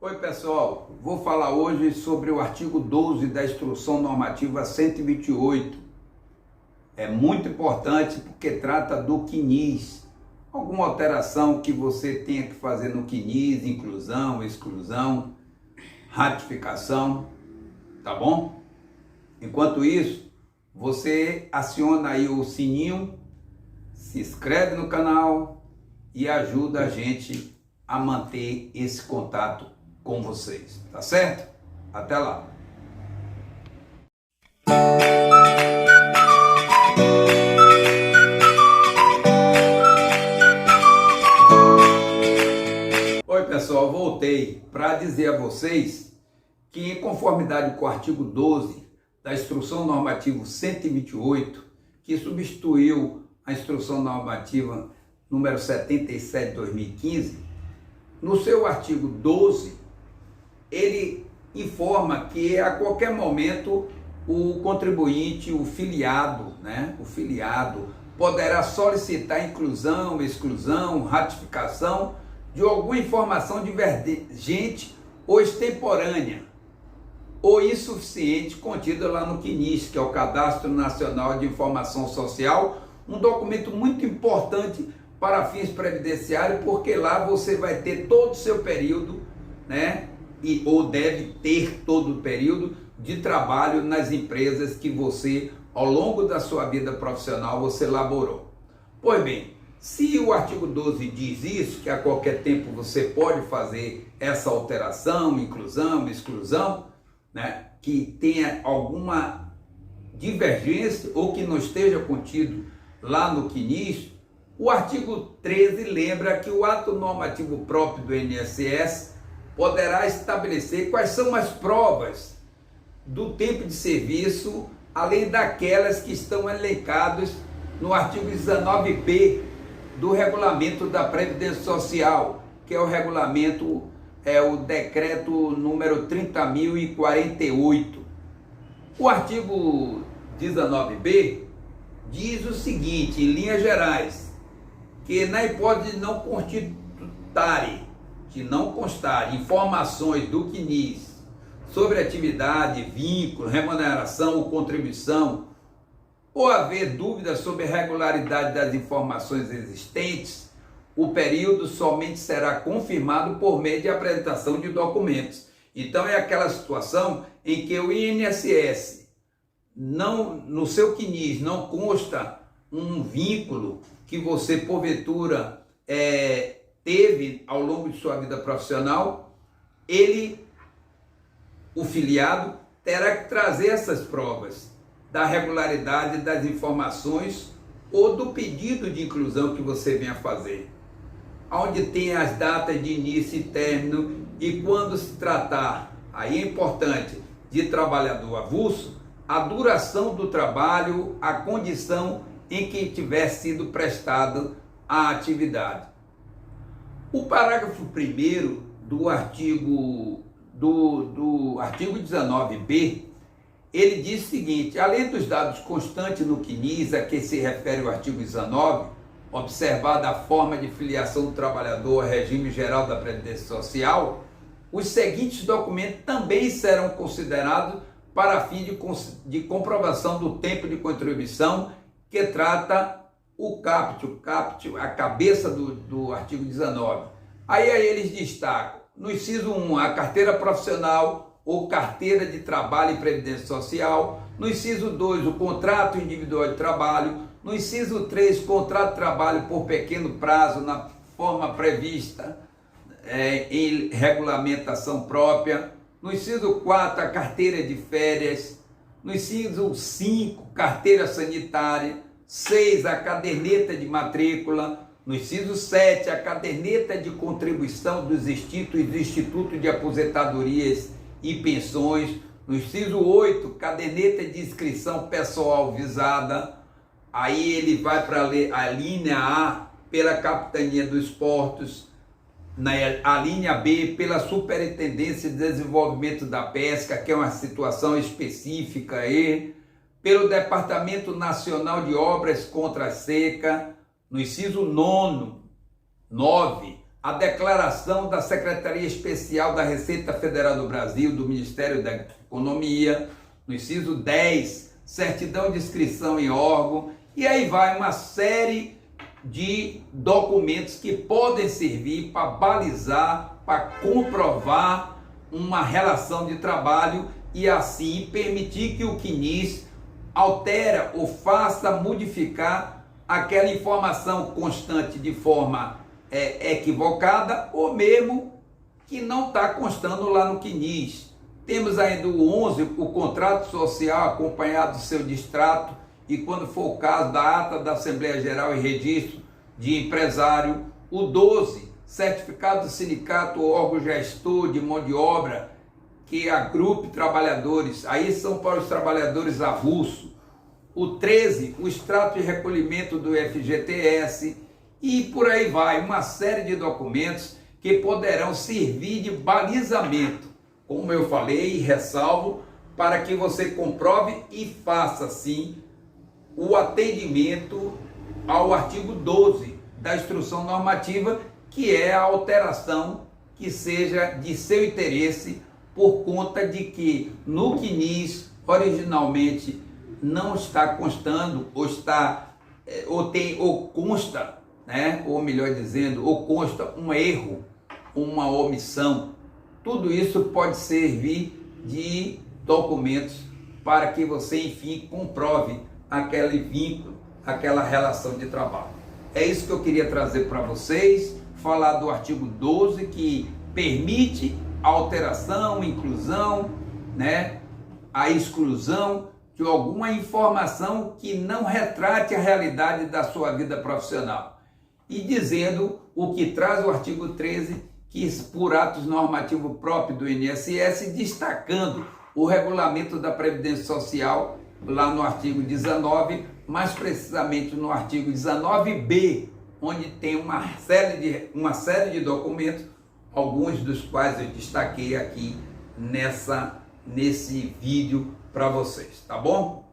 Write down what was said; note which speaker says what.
Speaker 1: Oi pessoal, vou falar hoje sobre o artigo 12 da Instrução Normativa 128. É muito importante porque trata do CNIS. Alguma alteração que você tenha que fazer no CNIS, inclusão, exclusão, ratificação, tá bom? Enquanto isso, você aciona aí o sininho, se inscreve no canal e ajuda a gente a manter esse contato com vocês, tá certo? Até lá! Oi pessoal, voltei para dizer a vocês que, em conformidade com o artigo 12 da Instrução Normativa 128, que substituiu a Instrução Normativa número 77 de 2015, no seu artigo 12, ele informa que a qualquer momento o contribuinte, o filiado, poderá solicitar inclusão, exclusão, ratificação de alguma informação divergente ou extemporânea ou insuficiente contida lá no CNIS, que é o Cadastro Nacional de Informação Social, um documento muito importante para fins previdenciários, porque lá você vai ter todo o seu período, ou deve ter todo o período de trabalho nas empresas que você, ao longo da sua vida profissional, você laborou. Pois bem, se o artigo 12 diz isso, que a qualquer tempo você pode fazer essa alteração, inclusão, exclusão, que tenha alguma divergência ou que não esteja contido lá no CNIS, o artigo 13 lembra que o ato normativo próprio do INSS poderá estabelecer quais são as provas do tempo de serviço, além daquelas que estão elencadas no artigo 19b do Regulamento da Previdência Social, que é o regulamento, o decreto número 30.048. O artigo 19b diz o seguinte, em linhas gerais, que na hipótese de não constar informações do CNIS sobre atividade, vínculo, remuneração ou contribuição, ou haver dúvidas sobre a regularidade das informações existentes, o período somente será confirmado por meio de apresentação de documentos. Então é aquela situação em que o INSS, no seu CNIS, não consta um vínculo que você porventura teve ao longo de sua vida profissional, o filiado, terá que trazer essas provas da regularidade das informações ou do pedido de inclusão que você venha fazer, onde tem as datas de início e término, e quando se tratar, aí é importante, de trabalhador avulso, a duração do trabalho, a condição em que tiver sido prestada a atividade. O parágrafo 1º do artigo 19b, ele diz o seguinte: além dos dados constantes no CNIS a que se refere o artigo 19, observada a forma de filiação do trabalhador ao regime geral da Previdência Social, os seguintes documentos também serão considerados para fim de comprovação do tempo de contribuição, que trata o caput, a cabeça do artigo 19. Aí eles destacam, no inciso 1, a carteira profissional ou carteira de trabalho e previdência social, no inciso 2, o contrato individual de trabalho, no inciso 3, contrato de trabalho por pequeno prazo na forma prevista em regulamentação própria, no inciso 4, a carteira de férias, no inciso 5, carteira sanitária, 6, a caderneta de matrícula, no inciso 7, a caderneta de contribuição dos institutos de aposentadorias e pensões, no inciso 8, caderneta de inscrição pessoal visada, aí ele vai para a linha A, pela Capitania dos Portos, a linha B, pela Superintendência de Desenvolvimento da Pesca, que é uma situação específica aí, pelo Departamento Nacional de Obras contra a Seca, no inciso 9, a declaração da Secretaria Especial da Receita Federal do Brasil, do Ministério da Economia, no inciso 10, certidão de inscrição em órgão, e aí vai uma série de documentos que podem servir para balizar, para comprovar uma relação de trabalho e assim permitir que o CNIS altera ou faça modificar aquela informação constante de forma equivocada ou mesmo que não está constando lá no CNIS. Temos ainda o 11, o contrato social acompanhado do seu distrato e, quando for o caso, da ata da Assembleia Geral e registro de empresário. O 12, certificado do sindicato ou órgão gestor de mão de obra que agrupe trabalhadores, aí são para os trabalhadores avulsos. O 13, o extrato de recolhimento do FGTS e por aí vai, uma série de documentos que poderão servir de balizamento, como eu falei e ressalvo, para que você comprove e faça sim o atendimento ao artigo 12 da instrução normativa, que é a alteração que seja de seu interesse, por conta de que no CNIS originalmente não está constando ou consta, né? Ou melhor dizendo, ou consta um erro, uma omissão. Tudo isso pode servir de documentos para que você, enfim, comprove aquele vínculo, aquela relação de trabalho. É isso que eu queria trazer para vocês, falar do artigo 12, que permite a alteração, inclusão, né, a exclusão de alguma informação que não retrate a realidade da sua vida profissional. E dizendo o que traz o artigo 13, que por atos normativos próprios do INSS, destacando o regulamento da Previdência Social, lá no artigo 19, mais precisamente no artigo 19b, onde tem uma série de documentos, alguns dos quais eu destaquei aqui nesse vídeo para vocês, tá bom?